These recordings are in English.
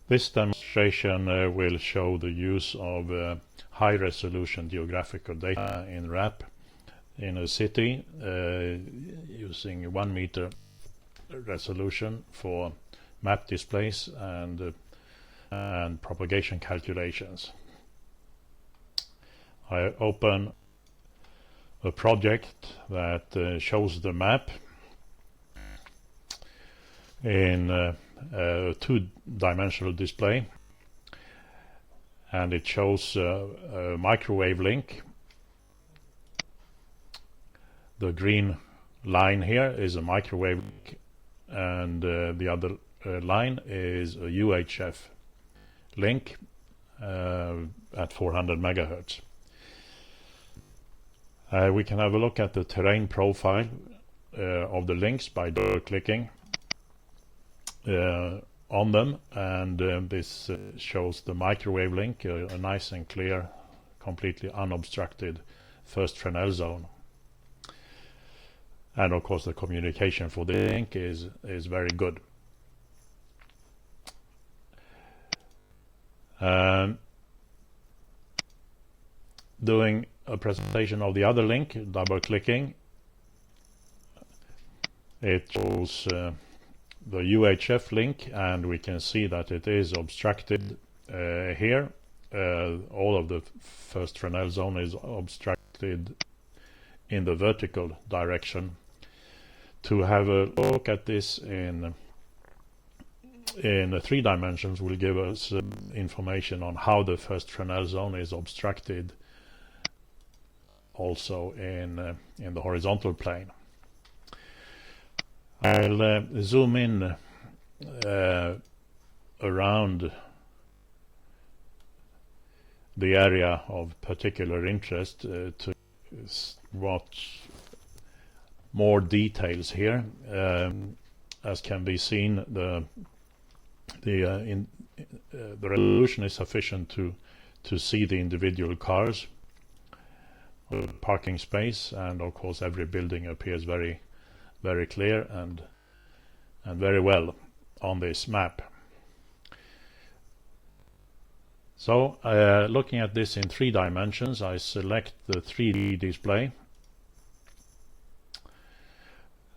This demonstration will show the use of high-resolution geographical data in RAP in a city using 1 meter resolution for map displays and propagation calculations. I open a project that shows the map in a two-dimensional display, and it shows a microwave link. The green line here is a microwave link, and the other line is a UHF link at 400 megahertz. We can have a look at the terrain profile of the links by double-clicking on them, and this shows the microwave link, a nice and clear, completely unobstructed first Fresnel zone. And of course the communication for the link is very good. Doing a presentation of the other link, double-clicking, it shows the UHF link, and we can see that it is obstructed here. All of the first Fresnel zone is obstructed in the vertical direction. To have a look at this in 3 dimensions will give us information on how the first Fresnel zone is obstructed also in the horizontal plane. I'll zoom in around the area of particular interest to watch more details here. As can be seen, the resolution is sufficient to see the individual cars, parking space, and of course every building appears very clear and very well on this map. So looking at this in 3 dimensions, I select the 3D display,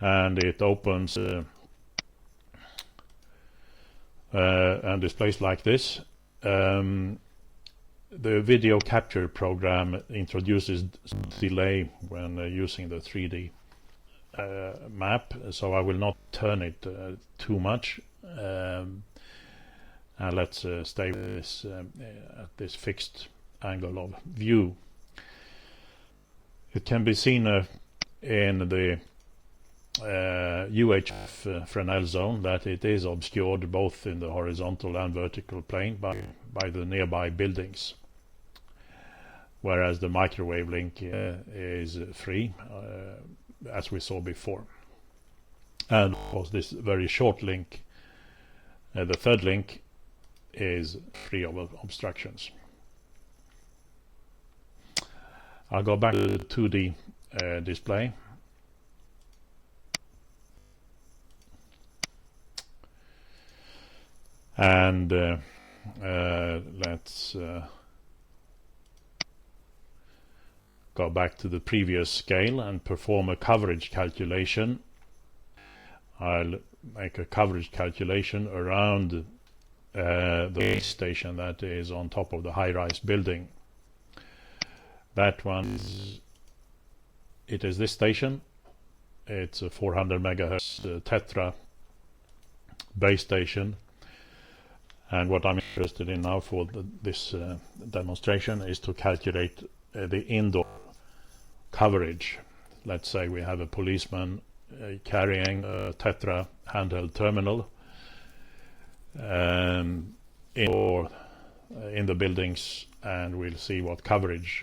and it opens and displays like this. The video capture program introduces delay when using the 3D map, so I will not turn it too much, and let's stay with this at this fixed angle of view. It can be seen in the UHF Fresnel zone that it is obscured both in the horizontal and vertical plane by the nearby buildings, whereas the microwave link is free, as we saw before. And of course this very short link, the third link, is free of obstructions. I'll go back to the 2D display. And let's go back to the previous scale and perform a coverage calculation. I'll make a coverage calculation around the base station that is on top of the high-rise building. That one is this station. It's a 400 megahertz Tetra base station. And what I'm interested in now for this demonstration is to calculate the indoor coverage. Let's say we have a policeman carrying a Tetra handheld terminal in the buildings, and we'll see what coverage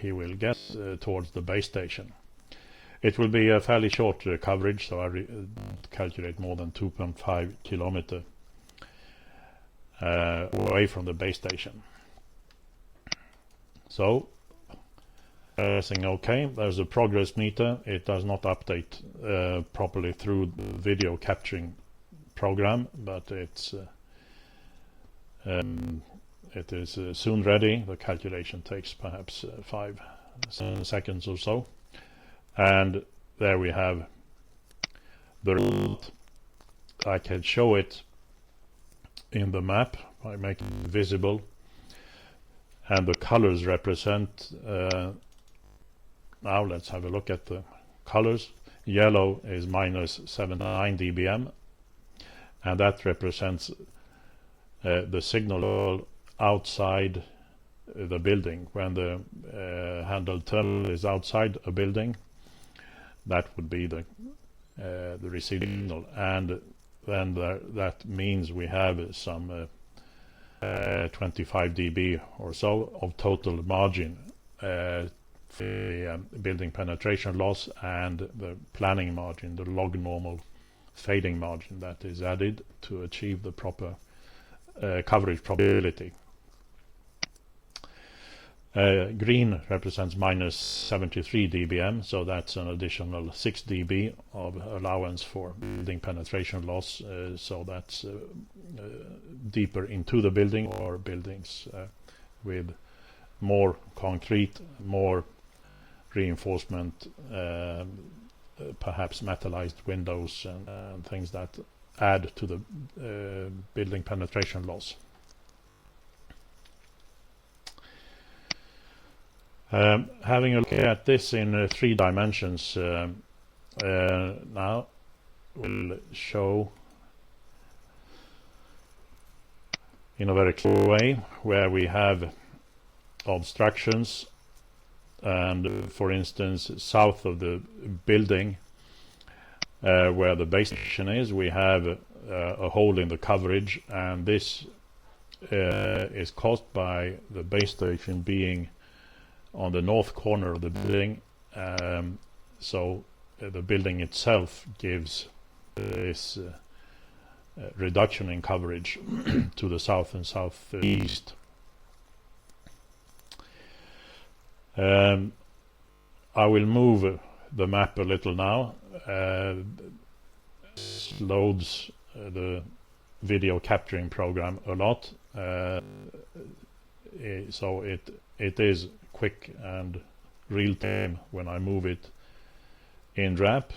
he will get towards the base station. It will be a fairly short coverage, so I calculate more than 2.5 kilometer away from the base station. So pressing OK, there's a progress meter. It does not update properly through the video capturing program, but it's It is soon ready. The calculation takes perhaps 5 seconds or so. And there we have the result. I can show it in the map by making it visible. And the colors represent, now let's have a look at the colors. Yellow is minus 79 dBm, and that represents the signal outside the building. When the handled terminal is outside a building, that would be the receiving signal, and then that means we have some 25 dB or so of total margin for the building penetration loss, and the planning margin, the log normal fading margin that is added to achieve the proper coverage probability. Green represents minus 73 dBm, so that's an additional 6 dB of allowance for building penetration loss, so that's deeper into the building, or buildings with more concrete, more reinforcement, perhaps metallized windows and things that add to the building penetration loss. Having a look at this in 3 dimensions now, will show in a very clear way where we have obstructions, and for instance south of the building where the base station is, we have a hole in the coverage, and this is caused by the base station being on the north corner of the building, so the building itself gives this reduction in coverage to the south and southeast. I will move the map a little now. Loads the video capturing program a lot, so it is quick and real time when I move it in DRAP,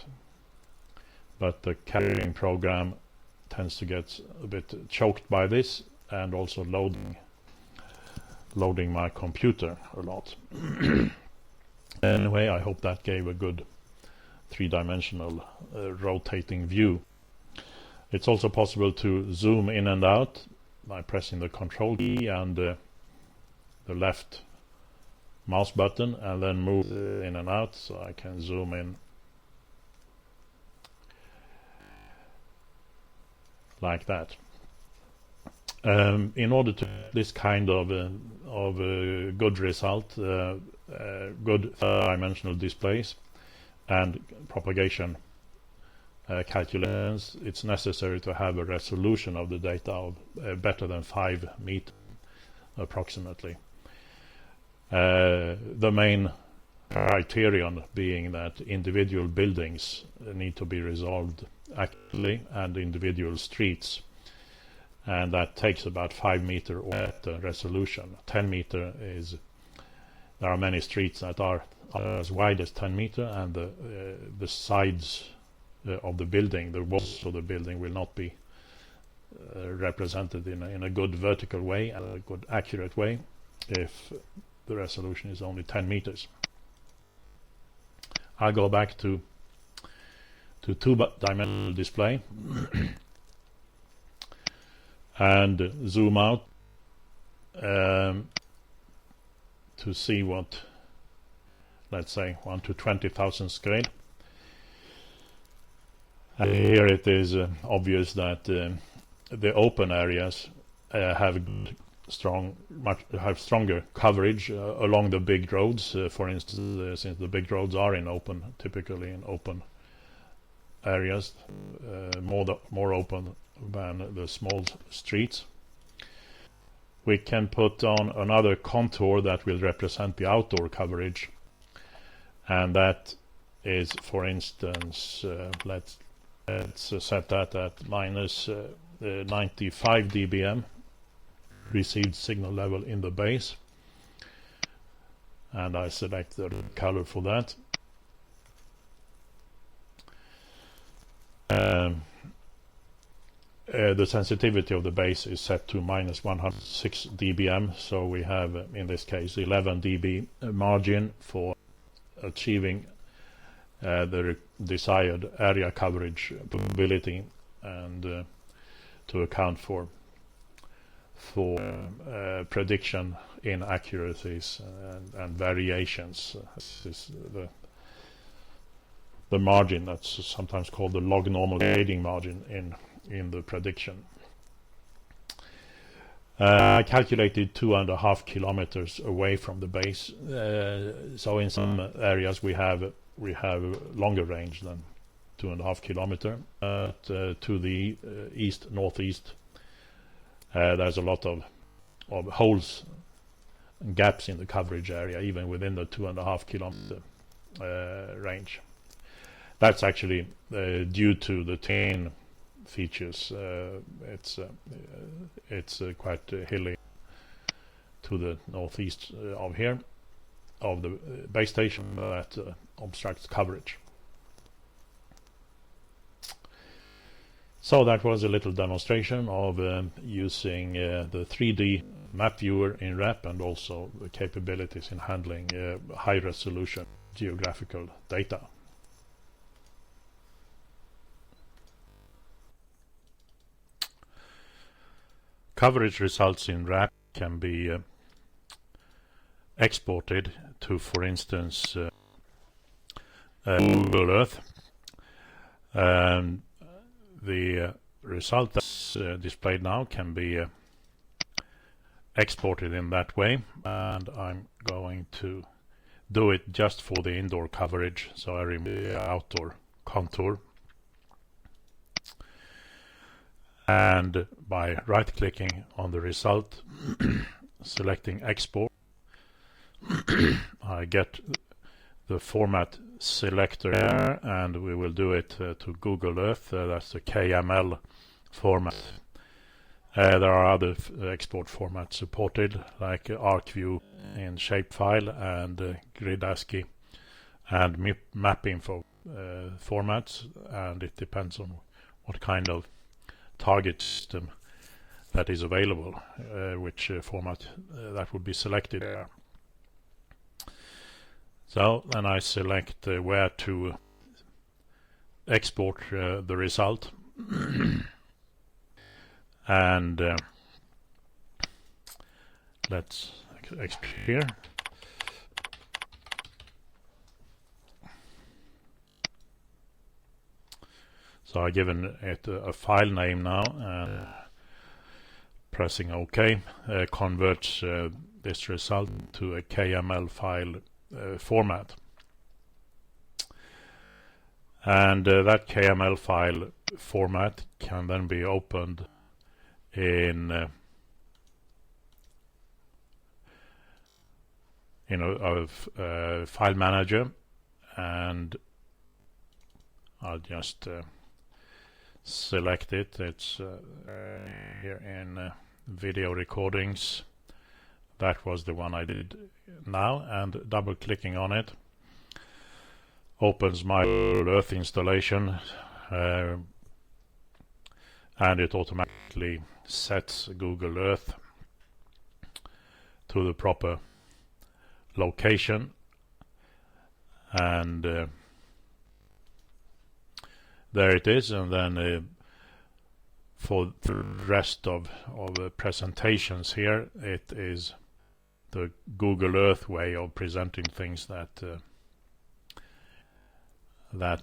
but the capturing program tends to get a bit choked by this, and also loading my computer a lot. Anyway, I hope that gave a good 3-dimensional rotating view. It's also possible to zoom in and out by pressing the control key and the left mouse button, and then move in and out, so I can zoom in like that. In order to get this kind of good result, good dimensional displays and propagation calculations, it's necessary to have a resolution of the data of better than 5 meters approximately. The main criterion being that individual buildings need to be resolved accurately, and individual streets, and that takes about 5 meter or better resolution. 10 meter is, there are many streets that are as wide as 10 meter, and the sides of the building, the walls of the building, will not be represented in a good vertical way and a good accurate way if the resolution is only 10 meters. I'll go back to 2-dimensional display and zoom out to see what, let's say, 1 to 20,000 scale. And here it is obvious that the open areas have stronger coverage along the big roads. For instance, since the big roads are typically in open areas, more open than the small streets. We can put on another contour that will represent the outdoor coverage, and that is, for instance, let's set that at minus 95 dBm. received signal level in the base, and I select the color for that. The sensitivity of the base is set to -106 dBm, so we have in this case 11 dB margin for achieving the desired area coverage probability, and to account for prediction inaccuracies and variations. This is the margin that's sometimes called the log normal grading margin in the prediction. I calculated 2.5 kilometers away from the base, so in some areas we have longer range than 2.5 kilometers. To the northeast, there's a lot of holes and gaps in the coverage area, even within the 2.5 kilometer range. That's actually due to the terrain features. It's quite hilly to the northeast of here, of the base station, that obstructs coverage. So that was a little demonstration of using the 3D map viewer in REP, and also the capabilities in handling high resolution geographical data. Coverage results in RAP can be exported to, for instance, Google Earth. The result that's displayed now can be exported in that way, and I'm going to do it just for the indoor coverage, so I remove the outdoor contour. And by right-clicking on the result, selecting export, I get the format selector here, and we will do it to Google Earth. That's the KML format. There are other export formats supported, like ArcView in shapefile, and grid ASCII and mapinfo formats, and it depends on what kind of target system that is available, which format that would be selected there. So then I select where to export the result, and let's export here. So I've given it a file name now, and pressing OK converts this result to a KML file format. And that KML file format can then be opened in a file manager, and I'll just select it. It's here in video recordings. That was the one I did now, and double clicking on it opens my Earth installation, and it automatically sets Google Earth to the proper location, and there it is. And then for the rest of the presentations here, it is the Google Earth way of presenting things that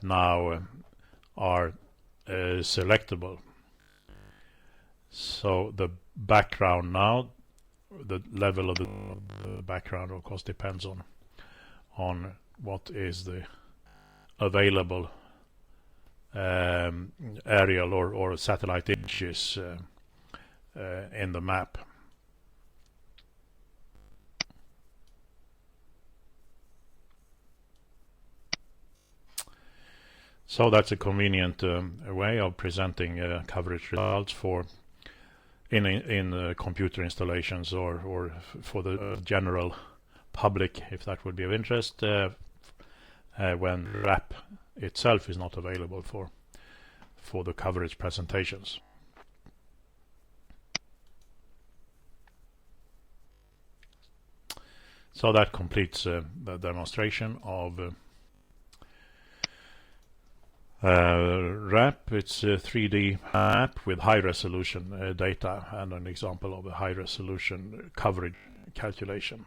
now are selectable. So the background now, the level of the background of course depends on what is the available aerial or satellite images in the map. So that's a convenient way of presenting coverage results for in computer installations or for the general public, if that would be of interest, when RAP itself is not available for the coverage presentations. So that completes the demonstration of RAP. It's a 3D map with high resolution data and an example of a high resolution coverage calculation.